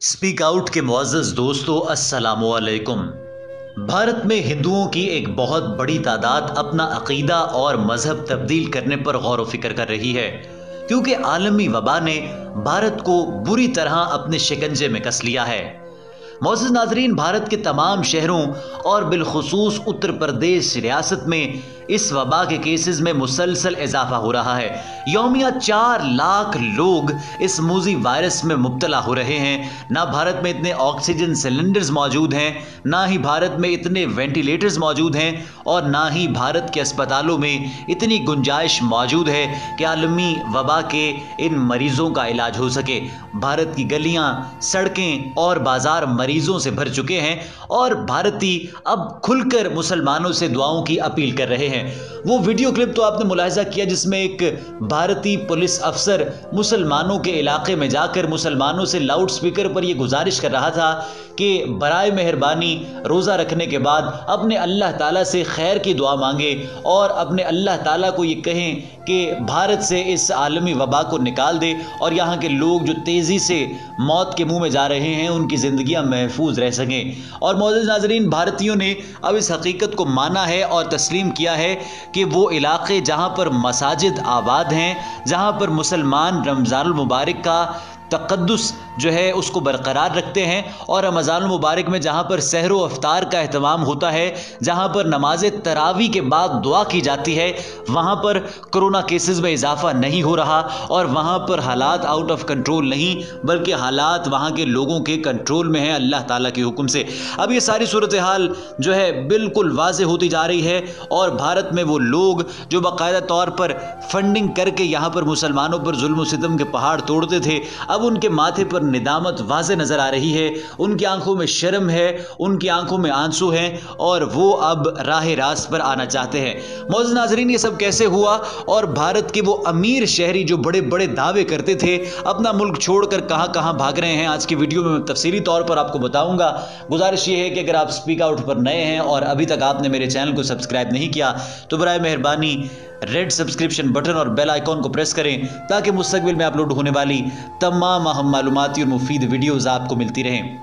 Speak out के मुअज़्ज़ज़ दोस्तों, अस्सलामु अलैकुम। भारत में हिंदुओं की एक बहुत बड़ी तादाद अपना अक़ीदा और मज़हब तब्दील करने पर गौर व फिक्र कर रही है, क्योंकि आलमी वबा ने भारत को बुरी तरह अपने शिकंजे में कस लिया है। मुअज़्ज़ज़ नाज़रीन, भारत के तमाम शहरों और बिलखुसूस उत्तर प्रदेश रियासत में इस वबा के केसेस में मुसलसल इजाफा हो रहा है। यौमिया 4 लाख लोग इस मूजी वायरस में मुब्तला हो रहे हैं। ना भारत में इतने ऑक्सीजन सिलेंडर्स मौजूद हैं, ना ही भारत में इतने वेंटिलेटर्स मौजूद हैं, और ना ही भारत के अस्पतालों में इतनी गुंजाइश मौजूद है कि आलमी वबा के इन मरीजों का इलाज हो सके। भारत की गलियां, सड़कें और बाजार मरीजों से भर चुके हैं, और भारतीय अब खुलकर मुसलमानों से दुआओं की अपील कर रहे हैं। वो वीडियो क्लिप तो आपने मुलाहिजा किया जिसमें एक भारतीय पुलिस अफसर मुसलमानों के इलाके में जाकर मुसलमानों से लाउड स्पीकर पर यह गुजारिश कर रहा था कि बराए मेहरबानी रोज़ा रखने के बाद अपने अल्लाह ताला से खैर की दुआ मांगे और अपने अल्लाह ताला को ये कहें कि भारत से इस आलमी वबा को निकाल दे और यहाँ के लोग जो तेज़ी से मौत के मुंह में जा रहे हैं उनकी ज़िंदगियाँ महफूज रह सकें। और मुअज़्ज़ज़ नाज़रीन, भारतीयों ने अब इस हकीकत को माना है और तस्लीम किया है कि वो इलाके जहाँ पर मसाजिद आबाद हैं, जहाँ पर मुसलमान रमज़ानुल मुबारक का तक़द्दुस जो है उसको बरकरार रखते हैं, और रमज़ानुल मुबारक में जहाँ पर सहर व इफ्तार का एहतमाम होता है, जहाँ पर नमाज तरावी के बाद दुआ की जाती है, वहाँ पर कोरोना केसेस में इजाफा नहीं हो रहा और वहाँ पर हालात आउट ऑफ कंट्रोल नहीं बल्कि हालात वहाँ के लोगों के कंट्रोल में हैं अल्लाह ताला के हुक्म से। अब ये सारी सूरत हाल जो है बिल्कुल वाज़ेह होती जा रही है, और भारत में वो लोग जो बाकायदा तौर पर फंडिंग करके यहाँ पर मुसलमानों पर जुल्म व सितम के पहाड़ तोड़ते थे, अब उनके माथे पर निदामत वाज़े नज़र आ रही है, उनकी आंखों में शर्म है, उनकी आंखों में आंसू हैं, और वो अब राह रास्त पर आना चाहते हैं। मुअज़्ज़ज़ नाज़रीन, ये सब कैसे हुआ? और भारत के वो अमीर शहरी जो बड़े बड़े दावे करते थे अपना मुल्क छोड़कर कहाँ कहाँ भाग रहे हैं, आज की वीडियो में मैं तफसीली तौर पर आपको बताऊंगा। गुजारिश ये है कि अगर आप स्पीक आउट पर नए हैं और अभी तक आपने मेरे चैनल को सब्सक्राइब नहीं किया तो बराए मेहरबानी रेड सब्सक्रिप्शन बटन और बेल आइकॉन को प्रेस करें ताकि मुस्तकबिल में अपलोड होने वाली तमाम अहम मालूमाती और मुफीद वीडियोज़ आपको मिलती रहें।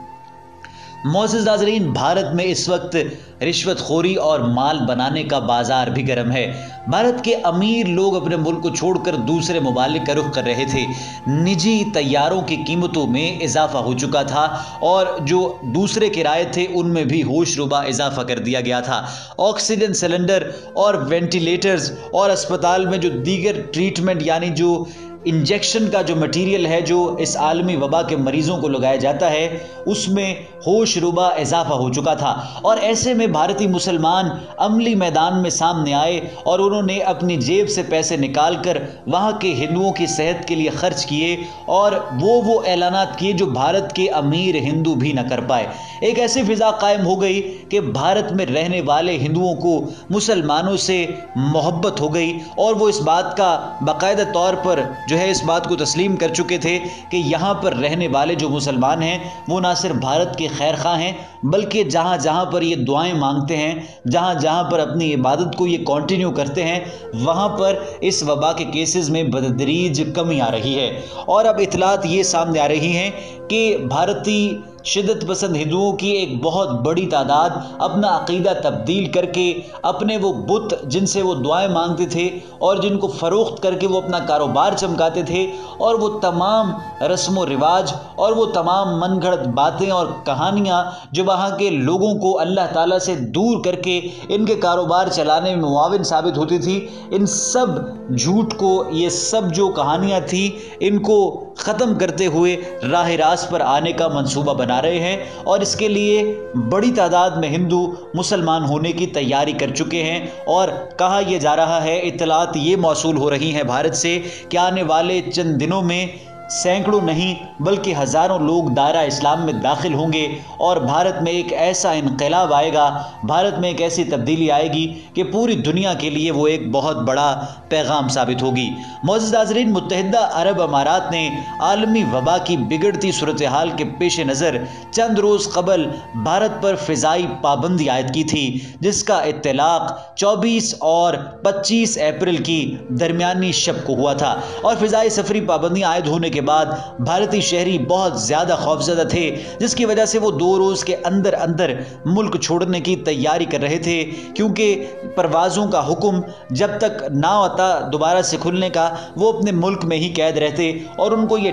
मुअज़्ज़ज़ नाज़रीन, भारत में इस वक्त रिश्वतखोरी और माल बनाने का बाजार भी गर्म है। भारत के अमीर लोग अपने मुल्क को छोड़कर दूसरे ममालिक का रुख कर रहे थे। निजी तैयारों की कीमतों में इजाफा हो चुका था और जो दूसरे किराए थे उनमें भी होश रुबा इजाफा कर दिया गया था। ऑक्सीजन सिलेंडर और वेंटिलेटर्स और अस्पताल में जो दीगर ट्रीटमेंट यानी जो इंजेक्शन का जो मटीरियल है जो इस आलमी वबा के मरीज़ों को लगाया जाता है उसमें होश रुबा इजाफा हो चुका था। और ऐसे में भारतीय मुसलमान अमली मैदान में सामने आए और उन्होंने अपनी जेब से पैसे निकाल कर वहाँ के हिंदुओं की सेहत के लिए खर्च किए, और वो ऐलानात किए जो भारत के अमीर हिंदू भी न कर पाए। एक ऐसी फ़िज़ा कायम हो गई कि भारत में रहने वाले हिंदुओं को मुसलमानों से मोहब्बत हो गई, और वो इस बात का बाकायदा तौर पर जो है इस बात को तस्लीम कर चुके थे कि यहाँ पर रहने वाले जो मुसलमान हैं वो ना सिर्फ भारत के खैर खा हैं बल्कि जहाँ जहाँ पर ये दुआएं मांगते हैं, जहाँ जहाँ पर अपनी इबादत को ये कंटिन्यू करते हैं, वहाँ पर इस वबा के केसेस में बतदरीज कमी आ रही है। और अब इतलात ये सामने आ रही हैं कि भारतीय शिद्दत पसंद हिंदुओं की एक बहुत बड़ी तादाद अपना अक़ीदा तब्दील करके अपने वो बुत जिनसे वो दुआएं मांगते थे और जिनको फ़रोख्त करके वो अपना कारोबार चमकाते थे, और वो तमाम रस्म व रिवाज और वो तमाम मनगढ़ंत बातें और कहानियाँ जो वहाँ के लोगों को अल्लाह ताला से दूर करके इनके कारोबार चलाने में मुआविन साबित होती थी, इन सब झूठ को, ये सब जो कहानियाँ थी इनको ख़त्म करते हुए राह रास्त पर आने का मंसूबा बना रहे हैं। और इसके लिए बड़ी तादाद में हिंदू मुसलमान होने की तैयारी कर चुके हैं, और कहा यह जा रहा है, इत्तलात ये मौसूल हो रही हैं भारत से कि आने वाले चंद दिनों में सैकड़ों नहीं बल्कि हज़ारों लोग दायरा इस्लाम में दाखिल होंगे, और भारत में एक ऐसा इनकलाब आएगा, भारत में एक ऐसी तब्दीली आएगी कि पूरी दुनिया के लिए वो एक बहुत बड़ा पैगाम साबित होगी। मुअज़्ज़ज़ नाज़रीन, मुत्तहिदा अरब अमारात ने आलमी वबा की बिगड़ती सूरत हाल के पेश नज़र चंद रोज़ कबल भारत पर फ़िज़ाई पाबंदी आयद की थी, जिसका इत्तलाक़ 24 और 25 अप्रैल की दरमियानी शब को हुआ था। और फ़िज़ाई सफरी पाबंदी आयद होने के کے بعد بھارتی شہری بہت زیادہ خوفزدہ تھے، جس کی وجہ سے وہ 2 روز کے اندر اندر ملک چھوڑنے کی تیاری کر رہے تھے، کیونکہ پروازوں کا حکم جب تک نہ آتا دوبارہ سے کھلنے کا، وہ اپنے ملک میں ہی قید رہتے اور ان کو یہ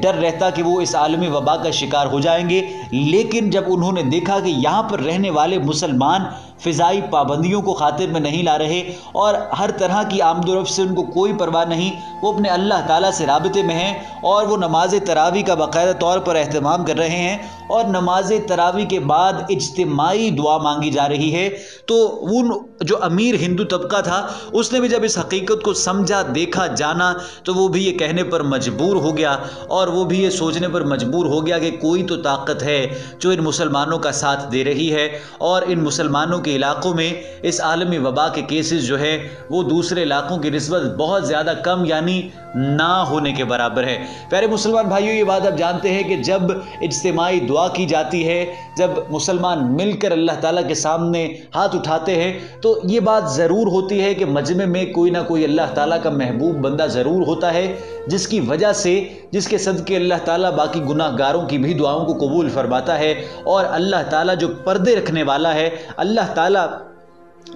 ڈر رہتا کہ وہ اس عالمی وبا کا شکار ہو جائیں گے۔ لیکن جب انہوں نے دیکھا کہ یہاں پر رہنے والے مسلمان فضائی پابندیوں کو خاطر میں نہیں لا رہے اور ہر طرح کی آمد و رفت سے ان کو کوئی پرواہ نہیں، وہ اپنے اللہ تعالیٰ سے رابطے میں ہیں اور وہ نماز تراویح کا باقاعدہ طور پر اہتمام کر رہے ہیں اور نماز تراویح کے بعد اجتماعی دعا مانگی جا رہی ہے، تو ان جو امیر ہندو طبقہ تھا اس نے بھی جب اس حقیقت کو سمجھا، دیکھا، جانا، تو وہ بھی یہ کہنے پر مجبور ہو گیا اور وہ بھی یہ سوچنے پر مجبور ہو گیا کہ کوئی تو طاقت ہے جو ان مسلمانوں کا ساتھ دے رہی ہے اور ان مسلمانوں کے علاقوں میں اس عالمی وبا کے کیسز جو ہے وہ دوسرے علاقوں کی نسبت بہت زیادہ کم یعنی نہ ہونے کے برابر ہے۔ پیارے مسلمان بھائیوں، یہ بات آپ جانتے ہیں کہ جب اجتماعی دعا کی جاتی ہے، جب مسلمان مل کر اللہ تعالیٰ کے سامنے ہاتھ اٹھاتے ہیں، تو یہ بات ضرور ہوتی ہے کہ مجمع میں کوئی نہ کوئی اللہ تعالیٰ کا محبوب بندہ ضرور ہوتا ہے، جس کی وجہ سے، جس کے صدقے اللہ تعالیٰ باقی گناہ گاروں کی بھی دعاؤں کو قبول فرماتا ہے، اور اللہ تعالیٰ جو پردے رکھنے والا ہے، اللہ تعالیٰ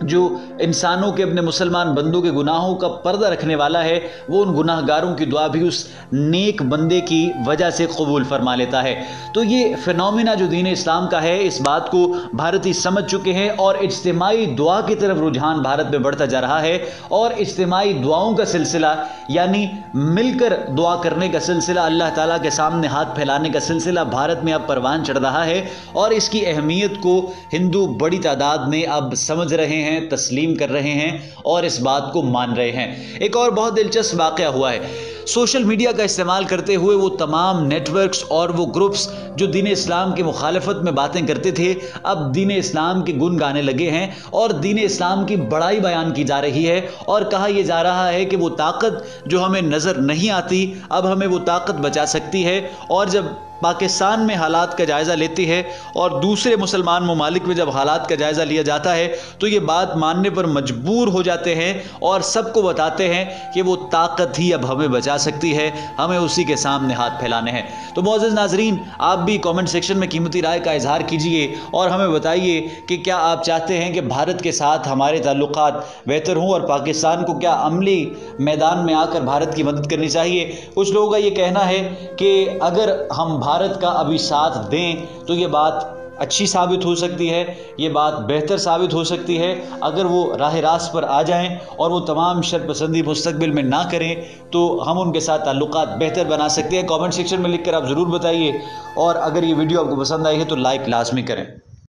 جو انسانوں کے، اپنے مسلمان بندوں کے گناہوں کا پردہ رکھنے والا ہے، وہ ان گناہ گاروں کی دعا بھی اس نیک بندے کی وجہ سے قبول فرما لیتا ہے۔ تو یہ فینومینا جو دین اسلام کا ہے، اس بات کو بھارتی سمجھ چکے ہیں اور اجتماعی دعا کی طرف رجحان بھارت میں بڑھتا جا رہا ہے، اور اجتماعی دعاؤں کا سلسلہ یعنی مل کر دعا کرنے کا سلسلہ، اللہ تعالیٰ کے سامنے ہاتھ پھیلانے کا سلسلہ بھارت میں اب پروان چڑھ رہا ہے، اور اس کی اہمیت کو ہندو بڑی تعداد میں اب سمجھ رہے ہیں، تسلیم کر رہے ہیں اور اس بات کو مان رہے ہیں۔ ایک اور بہت دلچسپ واقعہ ہوا ہے۔ سوشل میڈیا کا استعمال کرتے ہوئے وہ تمام نیٹ ورکس اور وہ گروپس جو دین اسلام کی مخالفت میں باتیں کرتے تھے، اب دین اسلام کے گن گانے لگے ہیں اور دین اسلام کی بڑائی بیان کی جا رہی ہے، اور کہا یہ جا رہا ہے کہ وہ طاقت جو ہمیں نظر نہیں آتی اب ہمیں وہ طاقت بچا سکتی ہے۔ اور جب پاکستان میں حالات کا جائزہ لیتی ہے اور دوسرے مسلمان ممالک میں جب حالات کا جائزہ لیا جاتا ہے تو یہ بات ماننے پر مجبور ہو جاتے ہیں اور سب کو بتاتے ہیں کہ وہ طاقت ہی اب ہمیں بچا سکتی ہے، ہمیں اسی کے سامنے ہاتھ پھیلانے ہیں۔ تو معزز ناظرین، آپ بھی کامنٹ سیکشن میں قیمتی رائے کا اظہار کیجئے اور ہمیں بتائیے کہ کیا آپ چاہتے ہیں کہ بھارت کے ساتھ ہمارے تعلقات بہتر ہوں اور پاکستان کو کیا عملی میدان میں آ کر بھارت کی مدد کرنی چاہیے؟ کچھ لوگوں کا یہ کہنا ہے کہ اگر ہم بھارت کا ابھی ساتھ دیں تو یہ بات اچھی ثابت ہو سکتی ہے، یہ بات بہتر ثابت ہو سکتی ہے۔ اگر وہ راہ راست پر آ جائیں اور وہ تمام شر پسندی مستقبل میں نہ کریں تو ہم ان کے ساتھ تعلقات بہتر بنا سکتے ہیں۔ کامنٹ سیکشن میں لکھ کر آپ ضرور بتائیے، اور اگر یہ ویڈیو آپ کو پسند آئی ہے تو لائک لازمی کریں۔